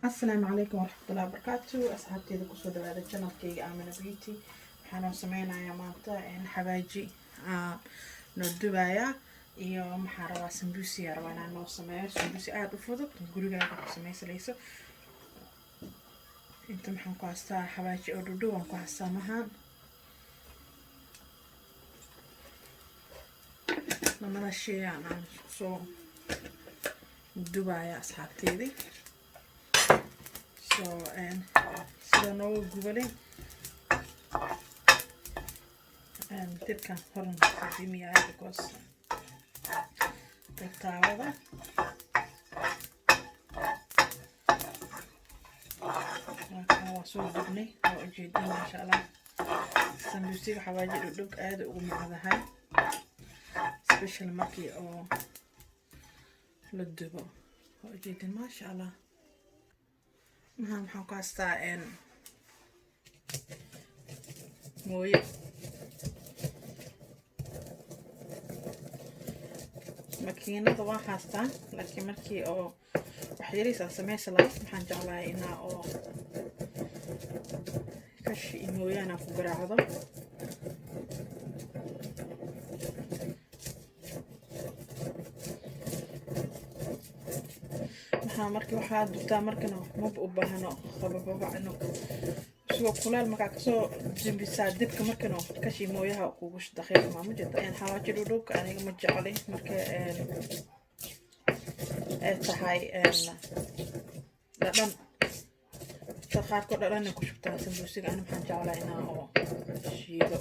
السلام عليكم ورحمة الله وبركاته. أصحابتي إذا كسر هذا القناة كي آمنة بيتي حنا سمعنا يا مانتا إن حبايجي ندبايا iyo maxaa rabaa sambuusi yar waa inaan noo sameeyo sambuusi aad u fudud gurigaaga ku samaysanayso inta maxaan ku haystaa xabaaji oo dhudhu waan ku haystaa mahaan lamada shay aan soo dubaaya asxaabteedii so sida noogu gubalay dibkan horan dimiyaa because taawada waa soo dubnay oo ujeedin maasha allah sambuusiga xawaaji dhudhug aad ugu macdahay special markii oo la dubo oo ujeedin maasha allah maxaan ku haystaa mooye makiinada waan haystaa laakiin markii oo wax yariis aan samaysan lahayd waxaan jeclahay inaa oo kashi iyo mooyaan aan ku garaacdo maxaa markii waxaa dubtaa markana maba u baahno qabababacno soo kuleel markaa kasoo jimbisaa dibka markana kashi mooyaha kugu daqiiq ma jirta xawaaji dhudhubka aniga ma jecli marka ay tahay dhadhan qaarkood dhadhan ku shubtaa sambuusiga ana maxaan jeclahay inaa oo shiido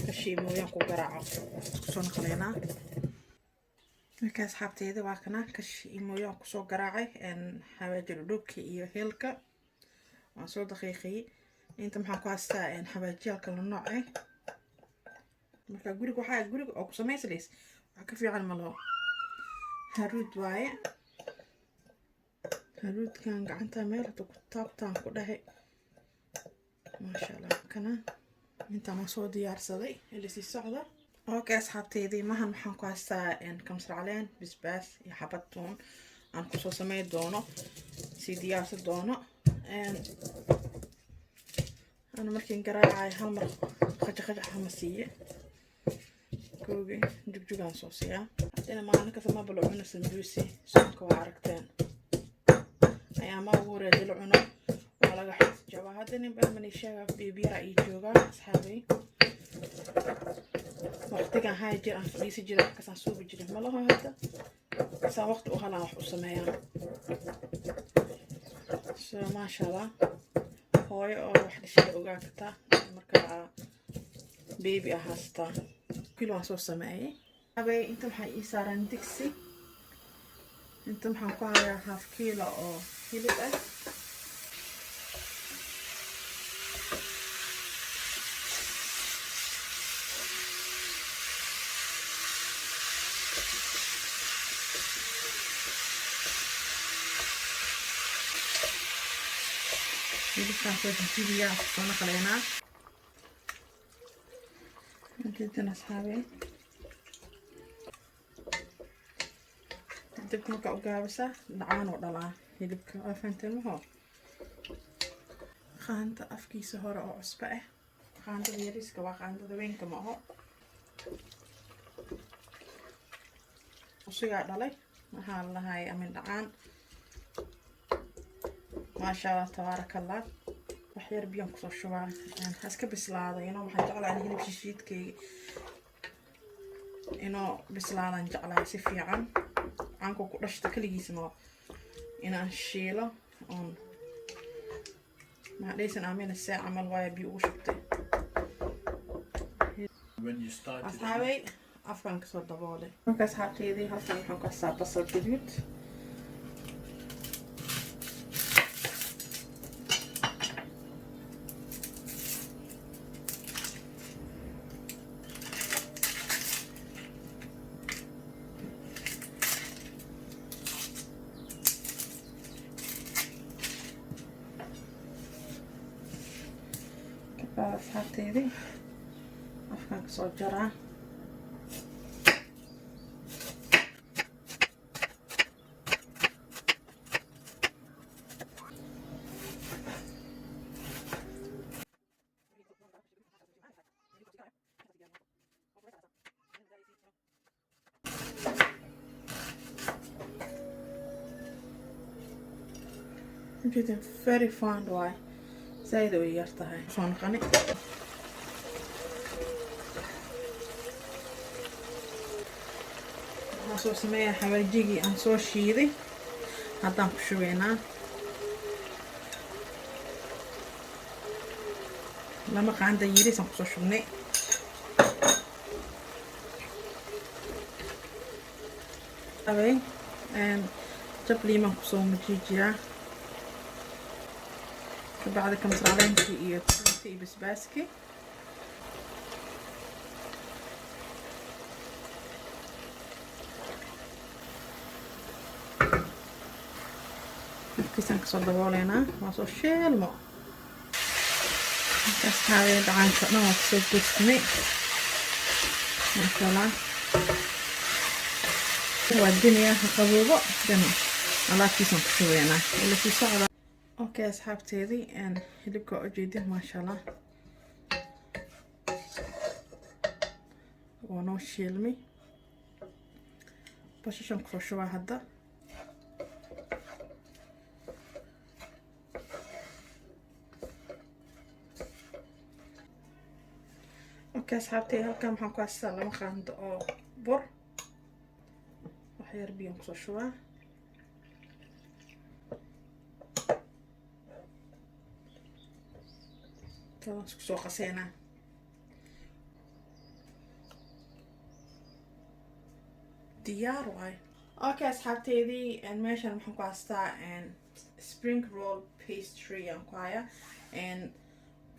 kashi mooyaan ku garaaco isku soo naqleynaa markaas asxaabteyda waa kana kashi mooyaan ku soo garaacay xawaaji dhudhubka iyo heelka waan soo daqiiqiyay inta maxaan ku haystaa xawaajiyal kala nooc ah marka guriga oo ku samaysanaysa waxa ka fiican malo haruud waaye haruudkan gacanta meel ku taabtaan ku dhahay maasha allah kana inta ma soo diyaarsaday ila si socda okay asxaabteydii mahan waxaan ku haystaa kamsar caleen basbaas iyo xabad toon aan ku soo sameyn doono si diyaarsan doono أنا مركين قراعي هالمر خجخج حمسية كوجي جوجان صوصية أنا ما أنا كثر ما بلعونه سندوسي سمكة وعرقتين أيام ما هو رجل عنو ولا قحط جوا هذا نبقى من الشغف بيبي رأي جوجا أصحابي وقت كان هاي جرا ليس جرا كسان سوق جرا ما له هذا سا وقت وخلا وحسميان ما شاء الله hooyo oo wax dhashay ogaa kartaa marka baby ahasta kilo aan soo sameeyay abay inta maxay ii saaran digsi inta maxaan ku hayaa half kilo oo hilib ah hilibkaan soo jijibiyaa soo naqleynaa intiidan asxaabey dibka markaa u gaabisa dhacaan oo dhalaa hilibka waa fahanteen mahoo qaanda afkiisa hore oo cusbo ah qaandada yariiska waa qaandada weynka ma aho usigaa dhalay waxaa lahay amin dhacaan ما شاء الله تبارك الله وحير بيوم كسر شوان هسك بسلادة ينو محن جعل عن هنا بشيشيت كي ينو بسلادة نجعل عن سفي عنكو كرش تكلي اسمه ينا الشيلة on ما ليس نعمل الساعة عمل وايا بيوشبتي أصحابي أفكار كسر دبالي مكاس حاطي ذي هالفين حكا بصل جديد asxaabteydii afkaan kasoo jaraa جدا very fun واي زايد ويرتها شلون قني soo sameeya xawajigii aan soo shiiday haddaan ku shubeynaa lama qaanda yiris aan kusoo shubnay jab liimaan kusoo mujiijiyaa kabacdi kamsaraleynkii iyo tuuntii iyo basbaaskii markiisaan kasoo dabooleynaa waa soo sheelmo markaas haawee dhacaanka dhan waa kasoo gursanay maashallah waa dinayaa ha qaboobo dan alaabtiisaan ku shubeynaa ila sii socda okay asxaabteedii hilibka ujeedin maashallah waa noo shiilmay bashashaan kusoo shubaa hadda okay asxaabtey halkan waxaan ku haystaa laba qaando oo bur waxyar biyaan kusoo shubaa tadan isku soo qaseynaa diyaar waay okay asxaabteydii meeshan waxaan ku haystaa spring roll pastry aan ku hayaa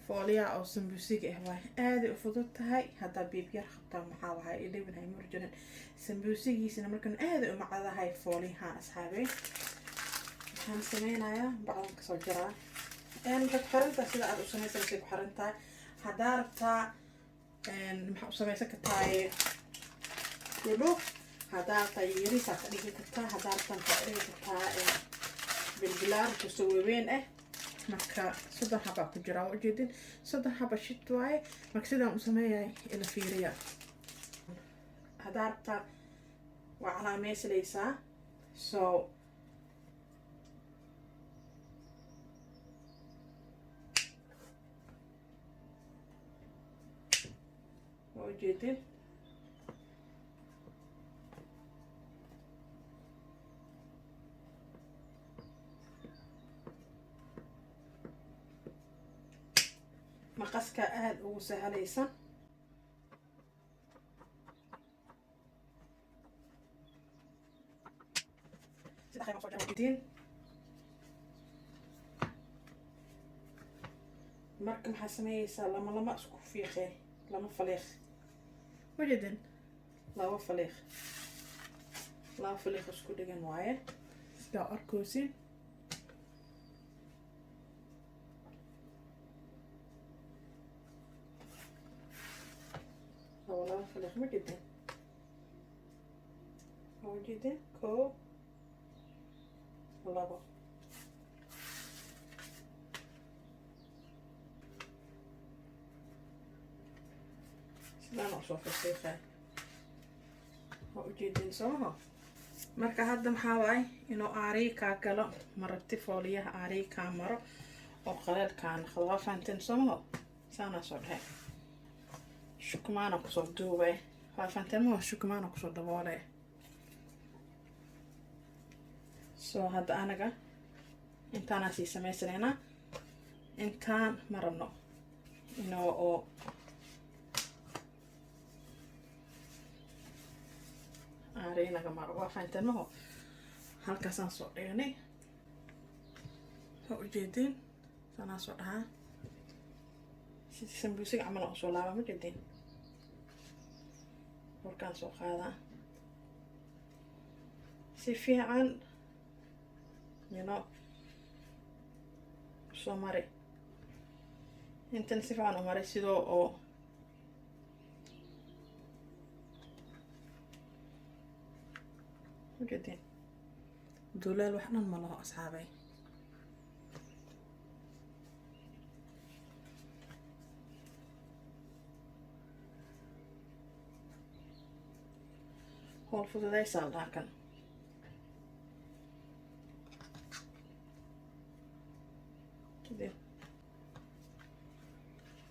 fooliya oo sambuusiga ah waay aaday u fudud tahay haddaa biibyar qabtaa maxaa wahay ilibinhay murjarin sambuusigiisina markan aaday u macadahay fooliyahaan asxaabey waxaan sameynayaa bacdan kasoo jaraa waxay ku xirantahay sida aad u samaysanasay ku xirantahay haddaa rabtaa maxaa u samaysan kartaa dhudhub haddaa rabtaa yariisaa ka dhigi kartaa haddaa rabtaa maxaa dhigi kartaa bilbilaar kasoo waweyn ah marka 3 xaba ku jira oo jeedin 3 xaba shit waaye marka sidaan u sameeyay ila fiiriya hadarta waa calaamaysanaysaa so oo jeedin maqaska aad ugu sahlaysan sida xayma soo jawaabtiin marka maxaa sameeyaysaa lama isku fiiqee lama faliiq wajadan laba faliiq isku dhigan waaye sida arkoosin ولا فليخ ما جدا هو جدا كو لابا لا نقصو في السيخة هو جدا سوها marka hadda maxaa waay inuu aari ka galo marabti fooliyaha aari ka maro oo qaleelkaan khadwa faantin somo saana soo dhahay shukumaana kusoo duubay faafanteemo shukumaana kusoo daboolay soo hadda anaga intaana sii samaysanayna intaan marabno inoo oo aareynaga maro waa faanteemo halkaasaan soo dhignay ha ujeedin saanaa soo dhahaa sambuusiga camal oo soo laaba ma jeedin warkaan soo qaadaa si fiican soo mari intan si fiican u maray sidoo oo ma jeedin duulaal wax dhan ma laho asxaabay howl fududaysaa laakan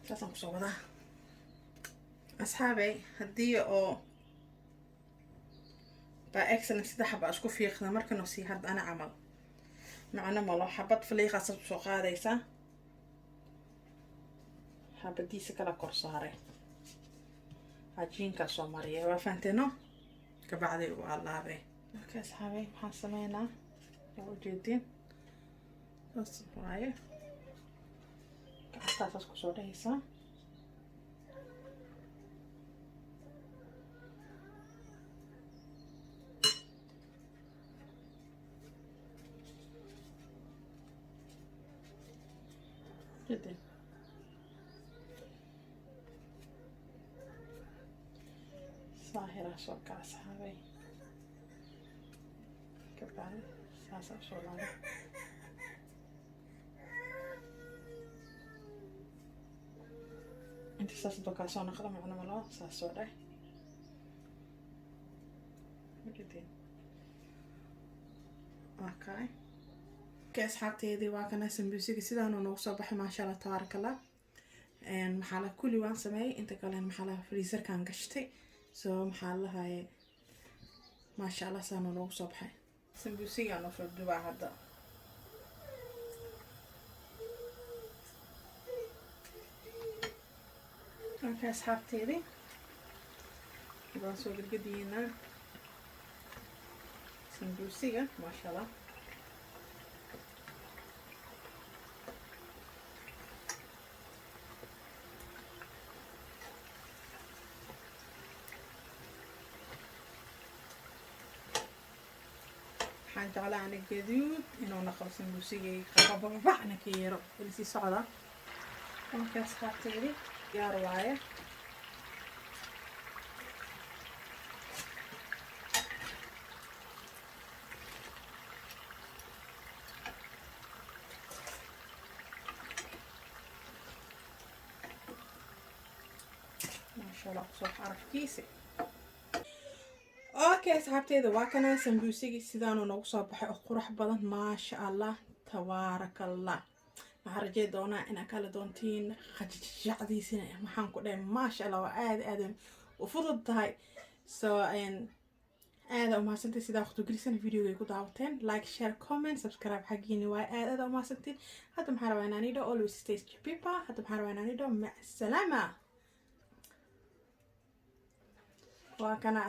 ساسا كسودا أصحابي هدي أو با إكسل سيدا حبة أشكو فيقنا مركا نفسي هاد أنا عمل معنا مالو حبات فليقة سبسوقا ديسا حبة ديسا كلا كورساري عجينكا سو مريا وفانتينو كبعدي والله اوكي أصحابي maxaan sameynaa waa ujeedin saas waaye gacantaas kusoo dhahaysaa جدا صاهرة شوكة أصحابي كبعد ساسا شغلانة انت ساسا دوكاسونا خلا معنا ملا ساسا ده جدين اوكي كأصحابتي waa kana sambuusiga sidaan oo soo baxay ma sha Allah tabaaraka Allah maxaa kulli waan sameeyay inta kale maxaa freezer kan gashtay soo maxaa lahaye ma sha Allah saan oo soo baxay sambuusiga aan soo dubaa hadda okay asxaabteedii waan soo gudbiyeenaa sambuusiga ma sha Allah حاجة على عن الجديد إنه نخلص الموسيقى خبر بعنا كيرو اللي سي صعدة ممكن أصحابتي يا رواية ما شاء الله صح عرف كيسي اوكي صاحبتيدا waa kana sambuusigii sidaan oo nagu soo baxay oo qurux badan ma sha Allah tabaarakallah waxaan rajay doonaa in kala doontiin khajajacdiisina maxaan ku dhahay ma sha Allah waa aad u fudud tahay soo aad u mahadsantahay sida waqti gelisan videoga ku daawateen like share comment subscribe xaqiini waa aad u mahadsantahay hadda maxaan rabaa inaan idho always stay people hadda maxaan rabaa inaan idho ma salaama waa kana